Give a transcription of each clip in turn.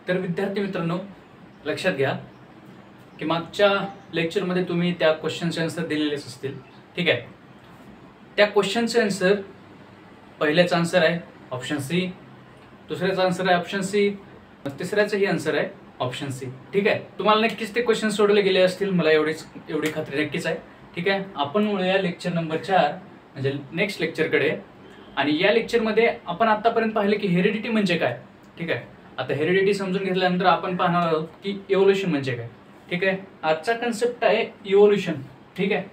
तर विद्यार्थी मित्रांनो, लक्षात घ्या की मागच्या लेक्चरमध्ये तुम्ही त्या क्वेश्चनचे आन्सर दिलेलेच असतील. ठीक आहे. त्या क्वेश्चनचे आन्सर, पहिल्याचा आन्सर आहे ऑप्शन सी, दुसऱ्याचा आन्सर आहे ऑप्शन सी, तिसऱ्याचाही आन्सर आहे ऑप्शन सी. ठीक आहे. तुम्हाला नक्कीच ते क्वेश्चन सोडवले गेले असतील, मला एवढी खात्री नक्कीच आहे. ठीक आहे. आपण वळूया लेक्चर नंबर 4 म्हणजे नेक्स्ट लेक्चरकडे. आणि या लेक्चरमध्ये आपण आतापर्यंत पाहिलं की हेरिडिटी म्हणजे काय. ठीक आहे. आता हेरिडिटी समजून घेतल्यानंतर आपण पाहणार आहोत की इव्होल्युशन म्हणजे काय. ठीक आहे. आजचा कन्सेप्ट आहे इव्होल्युशन. ठीक आहे.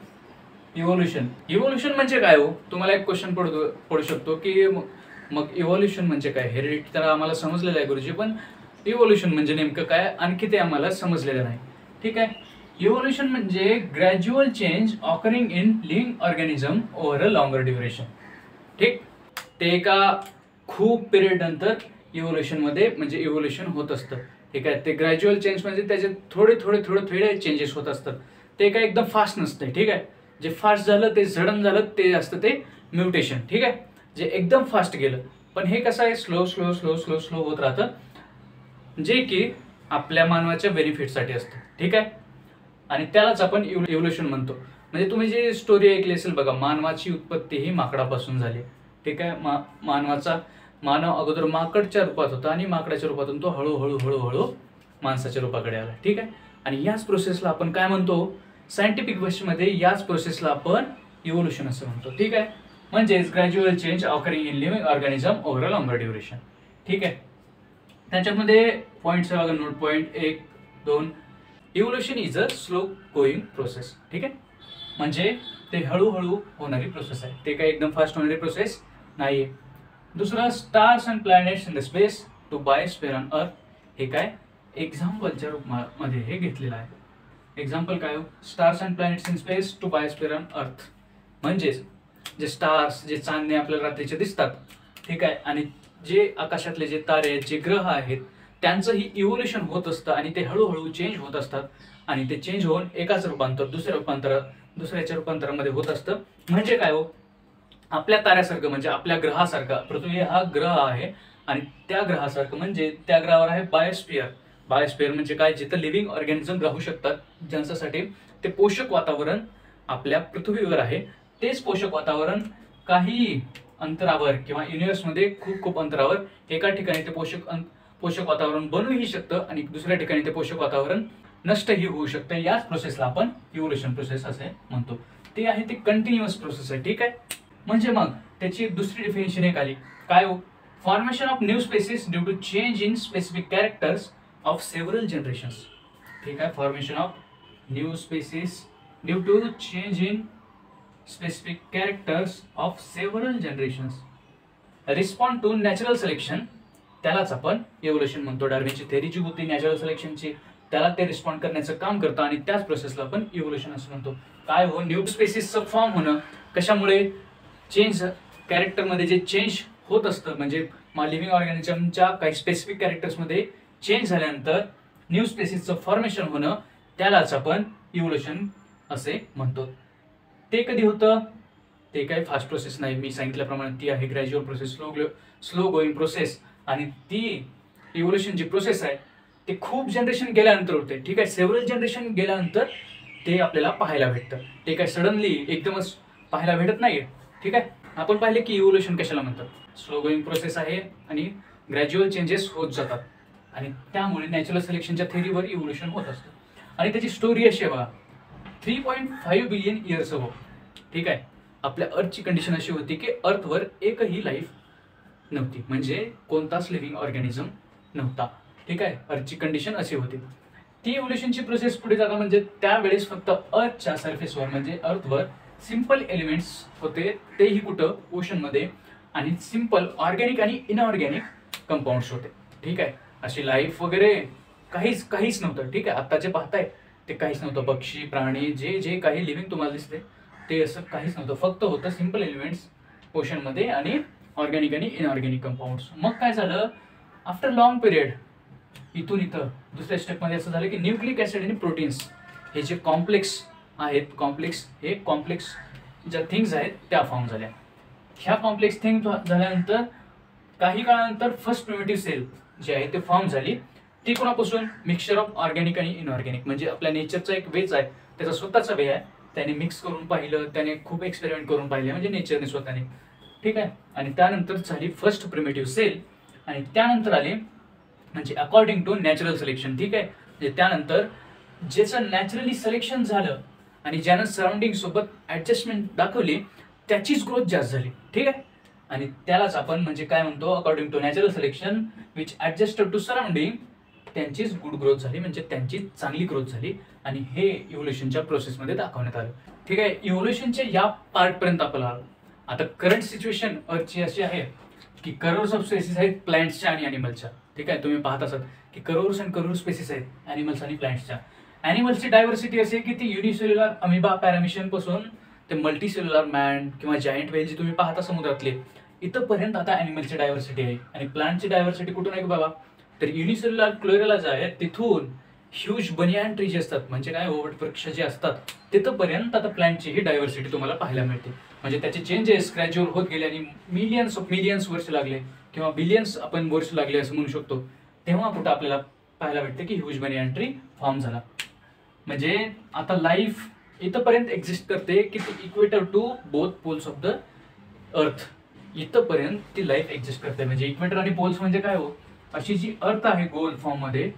इव्होल्युशन म्हणजे काय हो, तुम्हाला एक क्वेश्चन पडू शकतो की मग इव्होल्युशन म्हणजे काय. हेरिडिटी तर आम्हाला समजलेलं आहे गुरुजी, पण इव्होल्युशन म्हणजे नेमकं काय आणखी ते आम्हाला समजलेलं नाही. ठीक आहे. इव्होल्युशन म्हणजे gradual change occurring in living organism over a longer duration. ठीक. ते एका खूप पिरियड नंतर इव्होल्युशन होत असतं. ठीक आहे. ते ग्रॅज्युअल चेंज म्हणजे त्याच्यात थोडे चेंजेस होत असतात. ते काय एकदम फास्ट नसते. ठीक आहे. जे फास्ट झालं ते सडन झालं ते असतं ते म्युटेशन. ठीक आहे. जे एकदम फास्ट गेलं, पण हे कसं आहे स्लो होत राहतं, जे की आपल्या मानवाच्या बेनिफिटसाठी असतं. ठीक आहे. आणि त्यालाच आपण इव्होल्युशन म्हणतो. म्हणजे तुम्ही जी स्टोरी ऐकली असेल बघा, मानवाची उत्पत्ती ही माकडापासून झाली. ठीक आहे. मानव अगोदर माकडच्या रूपात होता आणि माकडाच्या रूपातून तो हळूहळू माणसाच्या रूपाकडे आला. ठीक आहे. आणि याच प्रोसेसला आपण काय म्हणतो, सायंटिफिक भाषेमध्ये याच प्रोसेसला आपण इव्होल्युशन असं म्हणतो. ठीक आहे. म्हणजेच gradual change occurring in living organism over a longer duration. ठीक आहे. त्याच्यामध्ये पॉईंट्स बघा, note point 1, 2. Evolution is a slow going process. ठीक आहे. म्हणजे ते हळूहळू होणारी प्रोसेस आहे, ते काही एकदम फास्ट होणारी प्रोसेस नाही आहे. दुसरा, stars and planets in the space to biosphere on earth. हे काय एक्झाम्पलच्या रूपामध्ये हे घेतलेलं आहे. एक्झाम्पल काय हो, stars and planets in space to biosphere on earth. म्हणजेच जे स्टार्स, जे चांदणे आपल्याला रात्रीचे दिसतात. ठीक आहे. आणि जे आकाशातले जे तारे आहेत, जे ग्रह आहेत, त्यांचंही इव्होल्युशन होत असतं आणि ते हळूहळू चेंज होत असतात. आणि ते चेंज होऊन एकाच रूपांतर दुसऱ्याच्या रूपांतरामध्ये होत असतं. म्हणजे काय हो, आपल्या ताऱ्यासारखं म्हणजे आपल्या ग्रहासारखा, पृथ्वी हा ग्रह आहे आणि त्या ग्रहासारखं म्हणजे त्या ग्रहावर आहे बायोस्फियर म्हणजे काय, जिथं लिव्हिंग ऑर्गॅनिझम राहू शकतात, ज्यांच्यासाठी ते पोषक वातावरण आपल्या पृथ्वीवर आहे. तेच पोषक वातावरण काही अंतरावर किंवा युनिव्हर्समध्ये खूप अंतरावर एका ठिकाणी ते पोषक वातावरण बनवूही शकतं आणि दुसऱ्या ठिकाणी ते पोषक वातावरण नष्टही होऊ शकतं. याच प्रोसेसला आपण इव्होल्युशन प्रोसेस असे म्हणतो. ते आहे ते कंटिन्युअस प्रोसेस आहे. ठीक आहे. म्हणजे मग त्याची दुसरी डेफिनेशन एक आली काय हो, formation of new species due to change in specific characters of several generations. ठीक आहे. Formation of new species due to change in specific characters of several generations respond to natural selection. त्यालाच आपण evolution म्हणतो. डार्विनची theory जी होती natural सिलेक्शनची, त्याला ते respond करण्याचं काम करतं आणि त्याच प्रोसेसला आपण इव्होल्युशन असं म्हणतो. काय हो, न्यू स्पेसिसचं फॉर्म होणं कशामुळे, चेंज कॅरेक्टरमध्ये जे चेंज होत असतं, म्हणजे लिव्हिंग ऑर्गॅनिझमच्या काही स्पेसिफिक कॅरेक्टर्समध्ये चेंज झाल्यानंतर न्यू स्पेसिसचं फॉर्मेशन होणं, त्यालाच आपण इव्होल्युशन असे म्हणतो. ते कधी होतं, ते काही फास्ट प्रोसेस नाही, मी सांगितल्याप्रमाणे ती आहे gradual process, slow going process. आणि ती इव्होल्युशन जी प्रोसेस आहे ते खूप जनरेशन गेल्यानंतर होते. ठीक आहे. सेव्हरल जनरेशन गेल्यानंतर ते आपल्याला पाहायला भेटतं. ते काय सडनली एकदमच पाहायला भेटत नाहीये. ठीक आहे. आपण पाहिले की इव्होल्युशन कशाला म्हणतात, स्लो गोईंग प्रोसेस आहे आणि ग्रॅज्युअल चेंजेस होत जातात आणि त्यामुळे नॅचरल सिलेक्शनच्या थेरीवर इव्होल्युशन होत असतं. आणि त्याची स्टोरी अशी आहे बघा, 3.5 बिलियन इयर्स अगो. ठीक आहे. आपल्या अर्थची कंडिशन अशी होती की अर्थवर एकही लाईफ नव्हती, म्हणजे कोणताच लिव्हिंग ऑर्गॅनिझम नव्हता. ठीक आहे. अर्थची कंडिशन अशी होती. ती इव्होल्युशनची प्रोसेस पुढे जाता म्हणजे त्यावेळेस फक्त अर्थच्या सरफेसवर म्हणजे अर्थवर सिंपल एलिमेंट्स होते, तेही कुठं, ओशनमध्ये. आणि सिंपल ऑर्गॅनिक आणि इनऑर्गॅनिक कंपाऊंड्स होते. ठीक आहे. अशी लाईफ वगैरे काहीच नव्हतं. ठीक आहे. आता जे पाहताय ते काहीच नव्हतं. पक्षी, प्राणी, जे काही लिव्हिंग तुम्हाला दिसते ते असं काहीच नव्हतं. फक्त होतं सिंपल एलिमेंट्स ओशनमध्ये आणि ऑर्गॅनिक आणि इनऑर्गॅनिक कंपाऊंड्स. मग काय झालं, आफ्टर लॉंग पिरियड इथून इथं दुसऱ्या स्टेपमध्ये असं झालं की न्यूक्लिक ॲसिड आणि प्रोटीन्स हे जे कॉम्प्लेक्स ज्या थिंग्स आहेत त्या फॉर्म झाल्या. ह्या कॉम्प्लेक्स थिंग झाल्यानंतर काही काळानंतर फर्स्ट प्रिमिटिव्ह सेल जी आहे ते फॉर्म झाली ती कोणापासून? मिक्सचर ऑफ ऑर्गॅनिक आणि इनऑर्गॅनिक, म्हणजे आपल्या नेचरचा एक वेच आहे, त्याचा स्वतःचा वे आहे, त्याने मिक्स करून पाहिलं, त्याने खूप एक्सपेरिमेंट करून पाहिले, म्हणजे नेचरने स्वतःने, ठीक आहे. आणि त्यानंतर झाली फर्स्ट प्रिमिटिव्ह सेल, आणि त्यानंतर आले म्हणजे अकॉर्डिंग टू नॅचरल सिलेक्शन, ठीक आहे. म्हणजे त्यानंतर ज्याचं नॅचरली सिलेक्शन झालं आणि ज्यानं सराउंडिंग सोबत ऍडजस्टमेंट दाखवली त्याचीच ग्रोथ जास्त झाली, ठीक आहे. आणि त्यालाच आपण म्हणजे काय म्हणतो, according to natural selection which adjusted to surrounding, त्यांचीच गुड ग्रोथ झाली, म्हणजे त्यांची चांगली ग्रोथ झाली. आणि हे इव्होल्युशनच्या प्रोसेसमध्ये दाखवण्यात आलं, ठीक आहे. इव्होल्युशनच्या या पार्टपर्यंत आपल्याला आलं. आता करंट सिच्युएशन अर्थची अशी आहे की करोर्स ऑफ स्पेसीस आहेत प्लांट्सच्या आणि अॅनिमल्सच्या, ठीक आहे. तुम्ही पाहत असाल की करोर्स अँड करोर्स स्पेसीस आहेत ॲनिमल्स आणि प्लांट्सच्या. ॲनिमल्सची डायव्हर्सिटी अशी आहे की ती युनिसेल्युलर अमिबा पॅरामिशन पासून ते मल्टीसेल्युलर मॅन किंवा जायंट व्हेल जे तुम्ही पाहता समुद्रातले, इथंपर्यंत आता ॲनिमलची डायव्हर्सिटी आहे. आणि प्लांटची डायव्हर्सिटी कुठून आहे बाबा, तर युनिसेल्युलर क्लोरेला जे आहे तिथून ह्यूज बनियान ट्री जे असतात, म्हणजे काय वटवृक्ष जे असतात, तिथंपर्यंत आता प्लांटची ही डायव्हर्सिटी तुम्हाला पाहायला मिळते. म्हणजे त्याचे चेंजेस ग्रॅज्युअल होत गेले आणि मिलियन्स ऑफ मिलियन्स वर्ष लागले किंवा बिलियन्स आपण वर्ष लागले असं म्हणू शकतो, तेव्हा कुठं आपल्याला पाहायला भेटते की ह्यूज बनियान ट्री फॉर्म झाला. म्हणजे आता लाईफ इथंपर्यंत एक्झिस्ट करते की ती equator to both poles of the earth, इथंपर्यंत ती लाईफ एक्झिस्ट करते. म्हणजे इक्वेटर आणि पोल्स म्हणजे काय हो, अशी जी अर्थ आहे गोल फॉर्म मध्ये,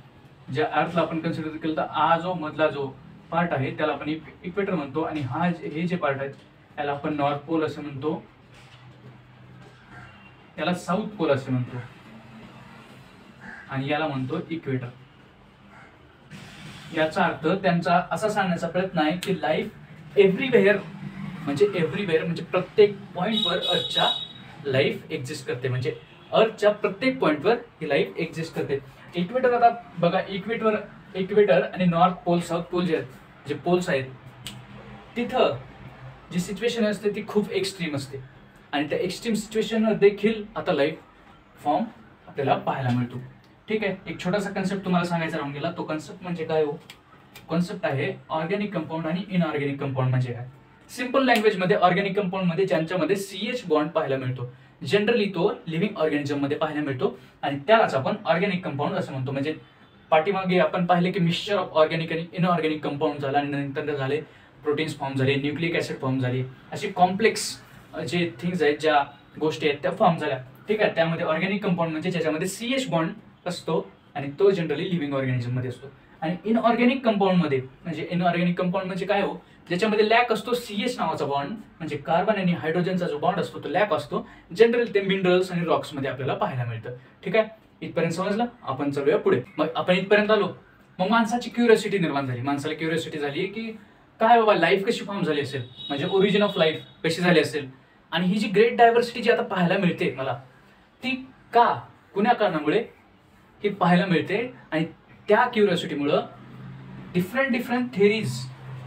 ज्या अर्थला आपण कन्सिडर केलं तर हा जो मधला जो पार्ट आहे त्याला आपण इक्वेटर म्हणतो, आणि हे जे पार्ट आहेत याला आपण नॉर्थ पोल असं म्हणतो, याला साऊथ पोल असे म्हणतो, आणि याला म्हणतो इक्वेटर. याचा अर्थ त्यांचा असा सांगण्याचा प्रयत्न आहे की लाईफ एव्हरीवेअर म्हणजे प्रत्येक पॉइंटवर अर्थच्या लाईफ एक्झिस्ट करते, म्हणजे अर्थच्या प्रत्येक पॉइंटवर ही लाईफ एक्झिस्ट करते. इक्वेटर, आता बघा इक्वेटर आणि नॉर्थ पोल साऊथ पोल जे पोल्स आहेत, तिथं जी सिच्युएशन असते ती खूप एक्स्ट्रीम असते, आणि त्या एक्स्ट्रीम सिच्युएशनवर देखील आता लाईफ फॉर्म आपल्याला पाहायला मिळतो, ठीक आहे. एक छोटासा कन्सेप्ट तुम्हाला सांगायचा राहून गेला, तो कन्सेप्ट म्हणजे काय हो, कॉन्सेप्ट आहे ऑर्गॅनिक कंपाऊंड आणि इनऑर्गॅनिक कंपाऊंड म्हणजे काय. सिंपल लँग्वेज मध्ये ऑर्गॅनिक कंपाऊंड मध्ये ज्यांच्यामध्ये CH बॉन्ड पाहायला मिळतो, जनरली तो लिव्हिंग ऑर्गॅनिझम मध्ये पाहायला मिळतो, आणि त्यालाच आपण ऑर्गॅनिक कंपाऊंड असं म्हणतो. म्हणजे पाठीमागे आपण पाहिले की मिक्सचर ऑफ ऑर्गॅनिक आणि इनऑर्गॅनिक कंपाऊंड झाला, आणि नंतर झाले प्रोटीन्स फॉर्म झाले, न्यूक्लिक ऍसिड फॉर्म झाले, असे कॉम्प्लेक्स जे थिंग्स आहेत, ज्या गोष्टी आहेत त्या फॉर्म झाल्या, ठीक आहे. त्यामध्ये ऑर्गॅनिक कंपाऊंड म्हणजे ज्याच्यामध्ये CH बॉन्ड असतो, आणि तो जनरली लिव्हिंग ऑर्गॅनिझम मध्ये असतो. आणि इनऑर्गॅनिक कंपाऊंड म्हणजे काय हो, ज्याच्यामध्ये लॅक असतो CH नावाचा बॉन्ड, म्हणजे कार्बन आणि हायड्रोजनचा जो बॉन्ड असतो तो लॅक असतो, जनरली ते मिनरल्स आणि रॉक्स मध्ये आपल्याला पाहायला मिळतं, ठीक आहे. इथपर्यंत समजलं, आपण चालूया पुढे. मग आपण इथपर्यंत आलो, मग माणसाची क्युरिओसिटी निर्माण झाली. माणसाला क्युरिओसिटी झाली की काय बाबा लाईफ कशी फॉर्म झाली असेल, म्हणजे ओरिजिन ऑफ लाईफ कशी झाली असेल, आणि ही जी ग्रेट डायव्हर्सिटी जी आता पाहायला मिळते मला, ती का कुण्या कारणामुळे ही पाहायला मिळते. आणि त्या क्युरिओसिटीमुळं डिफरंट थेरीज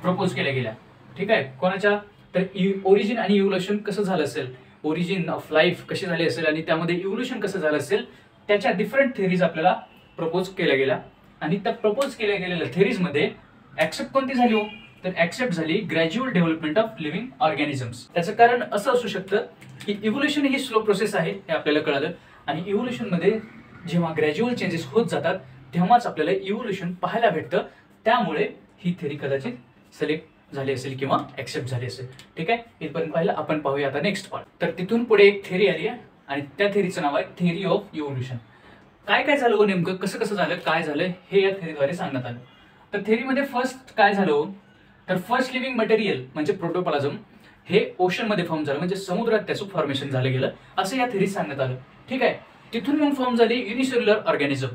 प्रपोज केल्या गेल्या, ठीक आहे. कोणाच्या, तर ओरिजिन आणि इव्होल्युशन कसं झालं असेल, ओरिजिन ऑफ लाईफ कशी झाली असेल आणि त्यामध्ये इव्होल्युशन कसं झालं असेल, त्याच्या डिफरंट थेरीज आपल्याला प्रपोज केल्या गेल्या. आणि त्या प्रपोज केल्या गेलेल्या थेरीजमध्ये ऍक्सेप्ट कोणती झाली हो, तर ऍक्सेप्ट झाली gradual development of living organisms. त्याचं कारण असं असू शकतं की इव्होल्युशन ही स्लो प्रोसेस आहे, हे आपल्याला कळालं. आणि इव्होल्युशन मध्ये जेव्हा ग्रॅज्युअल चेंजेस होत जातात तेव्हाच आपल्याला इव्होल्युशन पाहायला भेटतं, त्यामुळे ही थेरी कदाचित सिलेक्ट झाली असेल किंवा ऍक्सेप्ट झाली असेल, ठीक आहे. इथपर्यंत पाहिलं. आपण पाहूया आता नेक्स्ट पार्ट. तर तिथून पुढे एक थेरी आली आहे, आणि त्या थेरीचं नाव आहे थेरी ऑफ इव्होल्युशन. काय झालं हो नेमकं, कसं झालं, काय झालं हे या थेरीद्वारे सांगण्यात आलं. तर थेरीमध्ये फर्स्ट काय झालं हो, तर फर्स्ट लिव्हिंग मटेरियल म्हणजे प्रोटोप्लाझम हे ओशन मध्ये फॉर्म झालं, म्हणजे समुद्रात त्याचं फॉर्मेशन झालं गेलं, असं या थेरीत सांगण्यात आलं, ठीक आहे. तिथून मग फॉर्म झाली युनिसेल्युलर ऑर्गॅनिझम,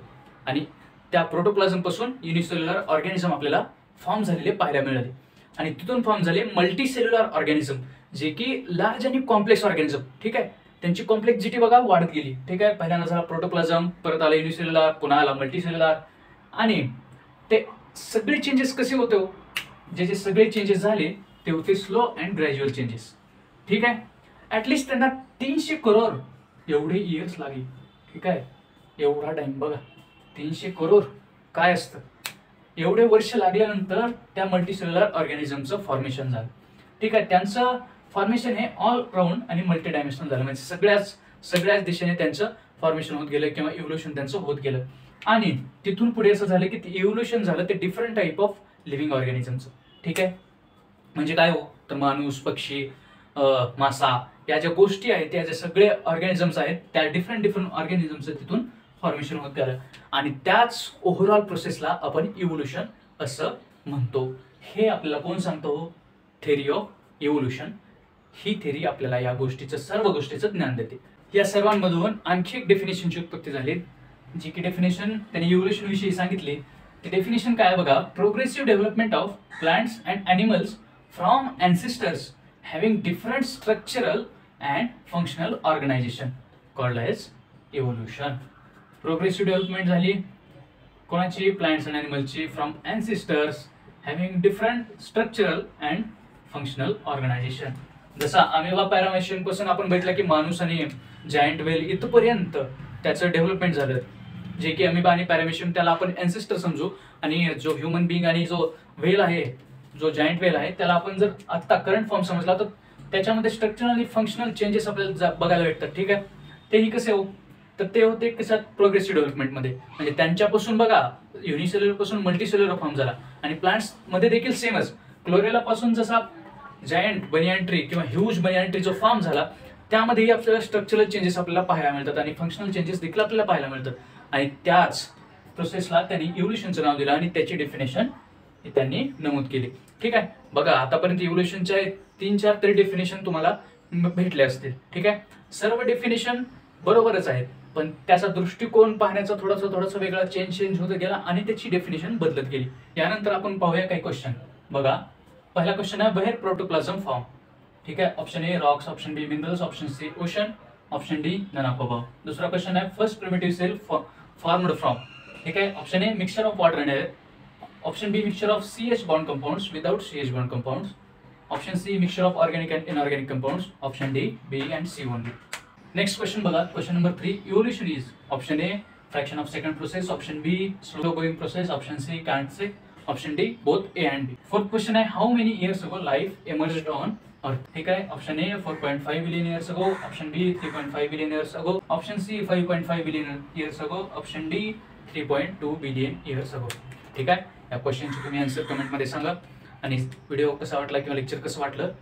आणि त्या प्रोटोप्लाझम पासून युनिसेल्युलर ऑर्गॅनिझम आपल्याला फॉर्म झालेले पाहायला मिळाले. आणि तिथून फॉर्म झाले मल्टीसेल्युलर ऑर्गॅनिझम, जे की लार्ज आणि कॉम्प्लेक्स ऑर्गॅनिझम, ठीक आहे. त्यांची कॉम्प्लेक्सिटी बघा वाढत गेली, ठीक आहे. पहिल्यांदा झाला प्रोटोप्लाझम, परत आला युनिसेल्युलर, पुन्हा आला मल्टीसेल्युलर, आणि ते सगळे चेंजेस कसे होते हो, जे सगळे चेंजेस झाले ते होते स्लो अँड ग्रॅज्युअल चेंजेस, ठीक आहे. ऍटलिस्ट त्यांना 300 करोड एवढे इयर्स लागले, ठीक आहे. एवढा टाइम बघा, 300 करोड काय असतं, एवढे वर्ष लागल्यानंतर त्या मल्टीसेल्युलर ऑर्गॅनिझमचं फॉर्मेशन झालं, ठीक आहे. त्यांचं फॉर्मेशन हे ऑल राऊंड आणि मल्टी डायमेन्शनल झालं, म्हणजे सगळ्याच दिशेने त्यांचं फॉर्मेशन होत गेलं किंवा इव्होल्युशन त्यांचं होत गेलं. आणि तिथून पुढे असं झालं की ते इव्होल्युशन झालं ते डिफरंट टाईप ऑफ लिव्हिंग ऑर्गॅनिझमचं. ठीक आहे, म्हणजे काय हो, तर माणूस, पक्षी, मासा, या ज्या गोष्टी आहेत, त्या ज्या सगळे ऑर्गॅनिझम्स आहेत, त्या डिफरंट ऑर्गॅनिझमचं तिथून फॉर्मेशन होत गेलं आणि त्याच ओव्हरऑल प्रोसेसला आपण इव्होल्युशन असं म्हणतो. हे आपल्याला कोण सांगतो? Theory of evolution. He theory आपल्याला या गोष्टीचं, सर्व गोष्टीचं ज्ञान देते. या सर्वांमधून आणखी एक डेफिनेशनची उत्पत्ती झाली, जी की डेफिनेशन त्यांनी इव्होल्युशन विषयी सांगितली. ते डेफिनेशन काय बघा, progressive development of plants and animals from ancestors having different structural and functional organization called as evolution. Progressive development झाली कोणाची? प्लांट्स अँड ॲनिमल्सची, from ancestors having different structural and functional organization. जसा amoeba paramecium पासून आपण बघितलं की माणूस आणि जायंट वेल इथपर्यंत त्याचं डेव्हलपमेंट झालं, जे की अमेबा आणि पॅरामेशियम त्याला आपण एन्सेस्टर समजू, आणि जो ह्युमन बिंग आणि जो वेल आहे, जो जायंट वेल आहे, त्याला आपण जर आता करंट फॉर्म समजला तर त्याच्यामध्ये स्ट्रक्चरल आणि फंक्शनल चेंजेस आपल्याला बघायला भेटतात. ठीक आहे, तेही कसे हो, तर ते होते कशात? प्रोग्रेसिव्ह डेव्हलपमेंटमध्ये. म्हणजे त्यांच्यापासून बघा युनिसेल्युलर पासून मल्टीसेल्युलर फॉर्म झाला, आणि प्लांट्स मध्ये देखील सेमच. क्लोरेला पासून जसा जायंट बनियान ट्री किंवा ह्यूज बनियान ट्री जो फॉर्म झाला, त्यामध्येही आपल्याला स्ट्रक्चरल चेंजेस आपल्याला पाहायला मिळतात आणि फंक्शनल चेंजेस देखील आपल्याला पाहायला मिळतात. आणि त्याच प्रोसेसला त्यांनी इव्होल्युशनचं नाव दिलं आणि त्याची डेफिनेशन त्यांनी नमूद केली. ठीक आहे, बघा आतापर्यंत इव्होल्युशनच्या 3-4 तरी डेफिनेशन तुम्हाला भेटले असतील. ठीक आहे, सर्व डेफिनेशन बरोबरच आहेत, पण त्याचा दृष्टिकोन पाहण्याचा थोडासा वेगळा चेंज होत गेला आणि त्याची डेफिनेशन बदलत गेली. यानंतर आपण पाहूया काही क्वेश्चन. बघा, पहिला क्वेश्चन आहे, बाहेर प्रोटोप्लाझम फॉर्म. ठीक आहे, option A rocks, option B minerals, option C ocean, option D none of above. दुसरा क्वेश्चन आहे, first primitive cell formed from. ठीक आहे, option A mixture of water and air, option B mixture of CH bond compounds without CH bond compounds, option C mixture of organic and inorganic compounds, option D B and C only. Next question बघा, question number 3, evolution is option A fraction of second process, option B slow going process, option C can't say, option D both A and B. Fourth question आहे, how many years ago life emerged on earth. ठीक आहे, option A 4.5 billion years ago, option B 3.5 billion years ago, option C 5.5 billion years ago, option D 3.2 billion years ago. ठीक आहे, या क्वेश्चनची तुम्ही answer कमेंटमध्ये सांगा, आणि व्हिडिओ कसा वाटला किंवा लेक्चर कसं वाटलं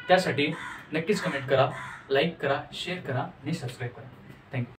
त्यासाठी नक्कीच कमेंट करा, लाईक करा, शेअर करा आणि सबस्क्राईब करा. थँक्यू.